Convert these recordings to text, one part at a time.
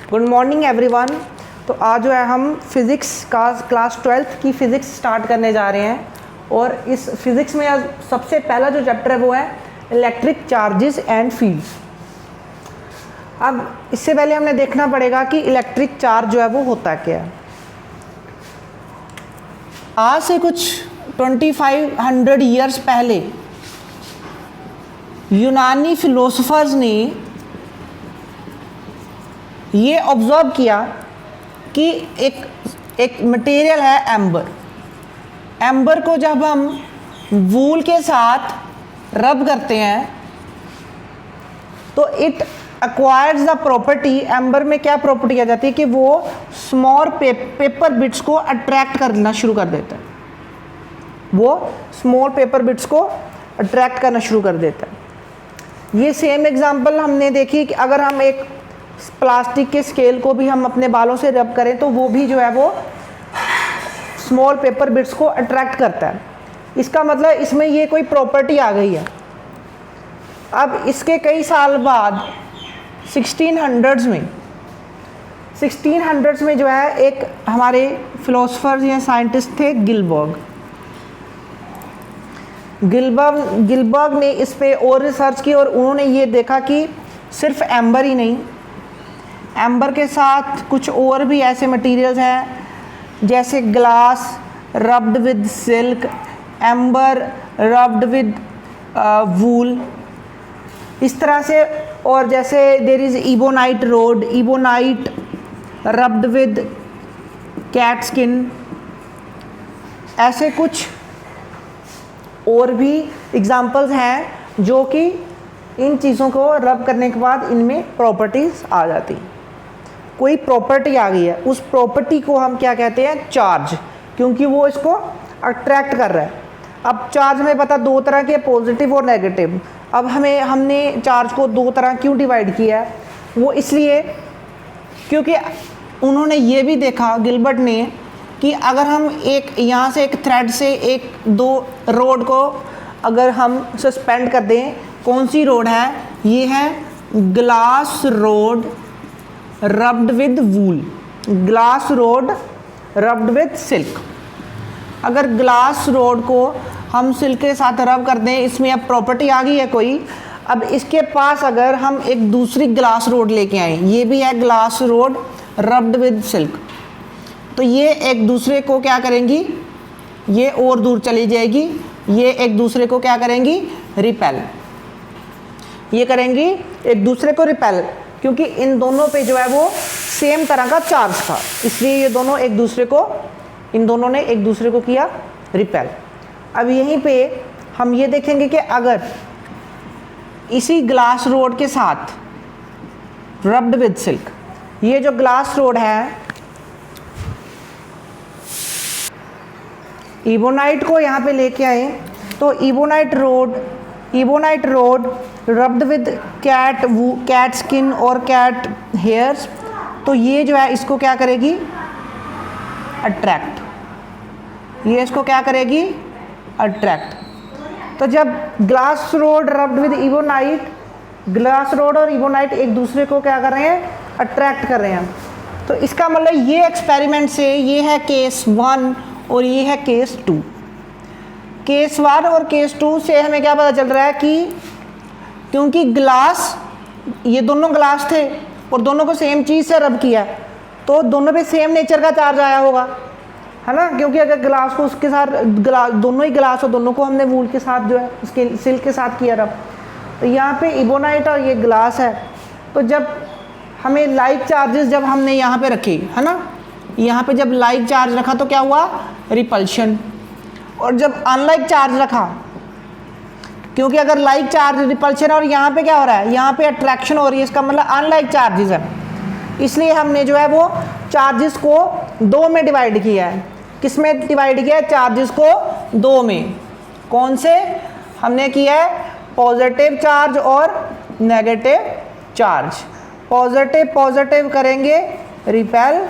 Good morning everyone. तो आज जो है हम फिज़िक्स का क्लास 12th की फ़िज़िक्स स्टार्ट करने जा रहे हैं और इस फिज़िक्स में आज सबसे पहला जो चैप्टर है वो है इलेक्ट्रिक चार्जेस एंड फील्ड्स। अब इससे पहले हमें देखना पड़ेगा कि इलेक्ट्रिक चार्ज जो है वो होता क्या है। आज से कुछ 2500 ईयर्स पहले यूनानी फिलोसोफर्स ने ये ऑब्जर्व किया कि एक मटेरियल है एम्बर। एम्बर को जब हम वूल के साथ रब करते हैं तो it acquires the property. Amber में क्या प्रॉपर्टी आ जाती है कि वो स्मॉल पेपर बिट्स को अट्रैक्ट करना शुरू कर देता है। वो स्मॉल पेपर बिट्स को अट्रैक्ट करना शुरू कर देता है। ये सेम एग्जांपल हमने देखी कि अगर हम एक प्लास्टिक के स्केल को भी हम अपने बालों से रब करें तो वो भी जो है वो स्मॉल पेपर बिट्स को अट्रैक्ट करता है। इसका मतलब इसमें ये कोई प्रॉपर्टी आ गई है। अब इसके कई साल बाद 1600s में जो है एक हमारे फिलोसफर्स या साइंटिस्ट थे गिलबर्ग ने इस पे और रिसर्च की और उन्होंने ये देखा कि सिर्फ एम्बर ही नहीं, एम्बर के साथ कुछ और भी ऐसे मटेरियल्स हैं जैसे glass rubbed with silk, amber rubbed with wool, इस तरह से। और जैसे there is ebonite rubbed with cat skin, ऐसे कुछ और भी एग्जांपल्स हैं जो कि इन चीज़ों को रब करने के बाद इनमें प्रॉपर्टीज़ आ जाती। कोई प्रॉपर्टी आ गई है, उस प्रॉपर्टी को हम क्या कहते हैं? चार्ज, क्योंकि वो इसको अट्रैक्ट कर रहा है। अब चार्ज में पता दो तरह के, पॉजिटिव और नेगेटिव। अब हमने चार्ज को दो तरह क्यों डिवाइड किया है? वो इसलिए क्योंकि उन्होंने ये भी देखा, गिलबर्ट ने, कि अगर हम एक यहाँ से एक थ्रेड से एक दो रोड को अगर हम सस्पेंड कर दें, कौन सी रोड है? ये है glass rod rubbed with wool, glass rod rubbed with silk. अगर ग्लास रोड को हम सिल्क के साथ रब कर दें, इसमें अब प्रॉपर्टी आ गई है कोई। अब इसके पास अगर हम एक दूसरी ग्लास रोड लेके आए, ये भी है glass rod rubbed with silk, तो ये एक दूसरे को क्या करेंगी? ये और दूर चली जाएगी, ये एक दूसरे को क्या करेंगी? रिपेल। ये करेंगी एक दूसरे को रिपेल, क्योंकि इन दोनों पे जो है वो सेम तरह का चार्ज था, इसलिए ये दोनों इन दोनों ने एक दूसरे को किया रिपेल। अब यहीं पे हम ये देखेंगे कि अगर इसी ग्लास रोड के साथ रब्ड विद सिल्क, ये जो ग्लास रोड है, इबोनाइट को यहाँ पे लेके आए तो ebonite rod rubbed with cat skin और कैट हेयर्स, तो ये जो है इसको क्या करेगी? अट्रैक्ट। ये इसको क्या करेगी? अट्रैक्ट। तो जब glass rod rubbed with ebonite, glass rod और इबोनाइट एक दूसरे को क्या कर रहे हैं? अट्रैक्ट कर रहे हैं। तो इसका मतलब ये एक्सपेरिमेंट से ये है केस 1 और ये है केस 2। केस 1 और केस 2 से हमें क्या पता चल रहा है कि क्योंकि ग्लास, ये दोनों ग्लास थे और दोनों को सेम चीज़ से रब किया, तो दोनों पे सेम नेचर का चार्ज आया होगा, है ना? क्योंकि अगर ग्लास को उसके साथ दोनों ही ग्लास हो, दोनों को हमने वूल के साथ जो है उसके सिल्क के साथ किया रब, तो यहाँ पे इबोनाइट और ये ग्लास है। तो जब हमें लाइक चार्जेस जब हमने यहाँ पे रखे, है ना, यहाँ पे जब लाइक चार्ज रखा तो क्या हुआ? रिपल्शन। और जब अनलाइक चार्ज रखा, क्योंकि अगर लाइक चार्ज रिपल्शन और यहाँ पे क्या हो रहा है? यहाँ पे अट्रैक्शन हो रही है, इसका मतलब अनलाइक चार्जेस है। इसलिए हमने जो है वो चार्जेस को दो में डिवाइड किया है। किस में डिवाइड किया है? चार्जेस को दो में। कौन से? हमने किया है पॉजिटिव चार्ज और नेगेटिव चार्ज। पॉजिटिव करेंगे रिपेल,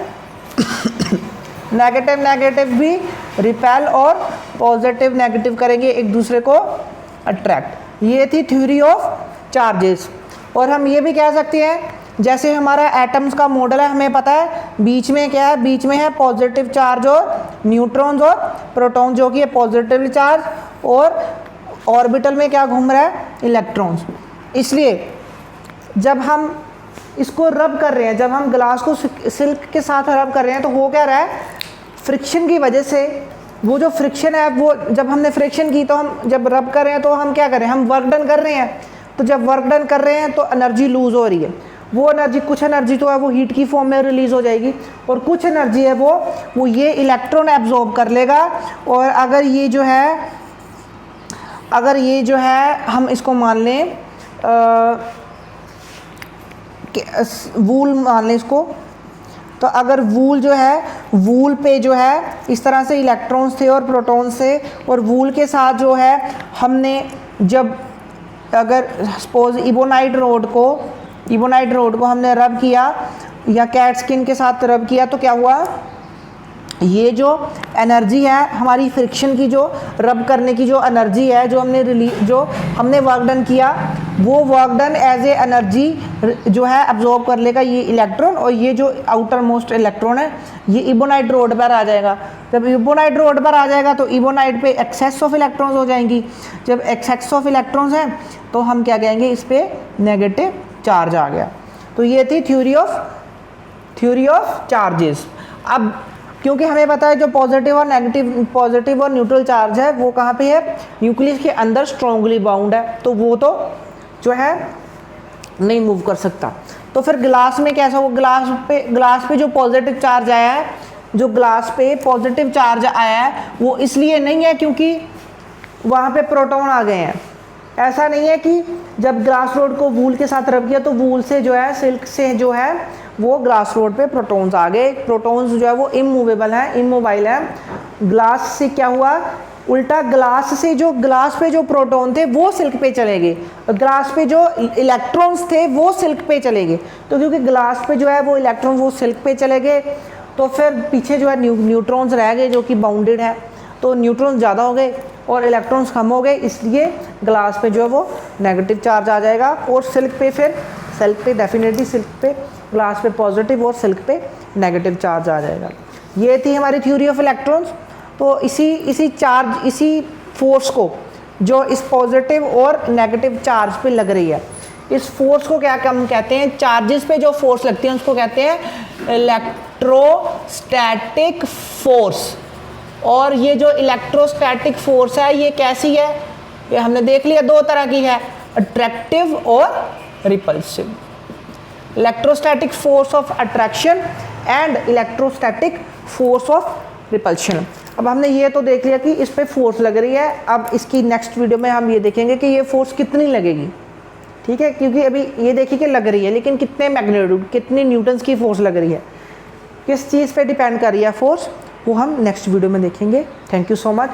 नेगेटिव भी रिपेल, और पॉजिटिव नेगेटिव करेंगे एक दूसरे को अट्रैक्ट। ये थी थ्योरी ऑफ चार्जेस। और हम ये भी कह सकते हैं जैसे हमारा एटम्स का मॉडल है, हमें पता है बीच में क्या है, बीच में है पॉजिटिव चार्ज और न्यूट्रॉन्स और प्रोटॉन जो कि है पॉजिटिव चार्ज, और ऑर्बिटल में क्या घूम रहा है, इलेक्ट्रॉन्स। इसलिए जब हम इसको रब कर रहे हैं, जब हम ग्लास को सिल्क के साथ रब कर रहे हैं तो हो क्या रहा है, फ्रिक्शन की वजह से वो जो फ्रिक्शन है वो जब हमने फ्रिक्शन की तो हम जब रब कर रहे हैं तो हम क्या कर रहे हैं, हम वर्क डन कर रहे हैं। तो जब वर्क डन कर रहे हैं तो एनर्जी लूज़ हो रही है, वो एनर्जी, कुछ एनर्जी तो है वो हीट की फॉर्म में रिलीज़ हो जाएगी, और कुछ एनर्जी है वो ये इलेक्ट्रॉन एब्जॉर्ब कर लेगा। और अगर ये जो है हम इसको मान लें वूल मान लें इसको, तो अगर वूल जो है, वूल पे जो है इस तरह से इलेक्ट्रॉन्स थे और प्रोटॉन्स थे, और वूल के साथ जो है हमने जब अगर सपोज इबोनाइट रोड को हमने रब किया या कैट स्किन के साथ रब किया तो क्या हुआ, ये जो एनर्जी है हमारी फ्रिक्शन की, जो रब करने की जो एनर्जी है, जो हमने वर्क डन किया, वो work done as a energy जो है अब्जॉर्ब कर लेगा ये इलेक्ट्रॉन, और ये जो आउटर मोस्ट इलेक्ट्रॉन है ये इबोनाइट रोड पर आ जाएगा। जब इबोनाइट रोड पर आ जाएगा तो इबोनाइट पे एक्सेस ऑफ इलेक्ट्रॉन्स हो जाएंगी। जब एक्सेस ऑफ इलेक्ट्रॉन्स हैं तो हम क्या कहेंगे, इस पर नेगेटिव चार्ज आ गया। तो ये थी थ्योरी ऑफ चार्जेस। अब क्योंकि हमें पता है जो पॉजिटिव और न्यूट्रल चार्ज है वो कहाँ पे है, न्यूक्लियस के अंदर स्ट्रांगली बाउंड है, तो वो तो जो है नहीं मूव कर सकता। तो फिर ग्लास में कैसा हो, ग्लास पे जो पॉजिटिव चार्ज आया है, जो ग्लास पे पॉजिटिव चार्ज आया है वो इसलिए नहीं है क्योंकि वहाँ पे प्रोटॉन आ गए हैं। ऐसा नहीं है कि जब ग्लास रोड को वूल के साथ रब किया तो वूल से जो है, सिल्क से जो है वो ग्लास रोड पे प्रोटॉन्स आ गए। प्रोटॉन्स जो है वो इमूवेबल हैं, इमोबाइल हैं। ग्लास से क्या हुआ, उल्टा ग्लास से जो ग्लास पे जो प्रोटॉन थे वो सिल्क पे चले गए, ग्लास पे जो इलेक्ट्रॉन्स थे वो सिल्क पे चले गए। तो क्योंकि ग्लास पे जो है वो इलेक्ट्रॉन वो सिल्क पे चले गए, तो फिर पीछे जो है न्यूट्रॉन्स रह गए जो कि बाउंडेड है, तो न्यूट्रॉन्स ज़्यादा हो गए और इलेक्ट्रॉन्स कम हो गए, इसलिए ग्लास पे जो है वो नेगेटिव चार्ज आ जाएगा। और सिल्क पे डेफिनेटली सिल्क पे, ग्लास पे पॉजिटिव और सिल्क पे नेगेटिव चार्ज आ जाएगा। ये थी हमारी थ्योरी ऑफ इलेक्ट्रॉन्स। तो इसी फोर्स को जो इस पॉजिटिव और नेगेटिव चार्ज पे लग रही है, इस फोर्स को क्या हम कहते हैं, चार्जेस पे जो फोर्स लगती है उसको कहते हैं इलेक्ट्रोस्टैटिक फोर्स। और ये जो इलेक्ट्रोस्टैटिक फोर्स है ये कैसी है, ये हमने देख लिया दो तरह की है, अट्रैक्टिव और repulsive. Electrostatic force of attraction and electrostatic force of repulsion. अब हमने ये तो देख लिया कि इस पे फोर्स लग रही है। अब इसकी नेक्स्ट वीडियो में हम ये देखेंगे कि ये फोर्स कितनी लगेगी, ठीक है, क्योंकि अभी ये देखिए कि लग रही है, लेकिन कितने मैग्नीट्यूड, कितनी न्यूटन्स की फोर्स लग रही है, किस चीज़ पे डिपेंड कर रही है फोर्स, वो हम नेक्स्ट वीडियो में देखेंगे। Thank you so much.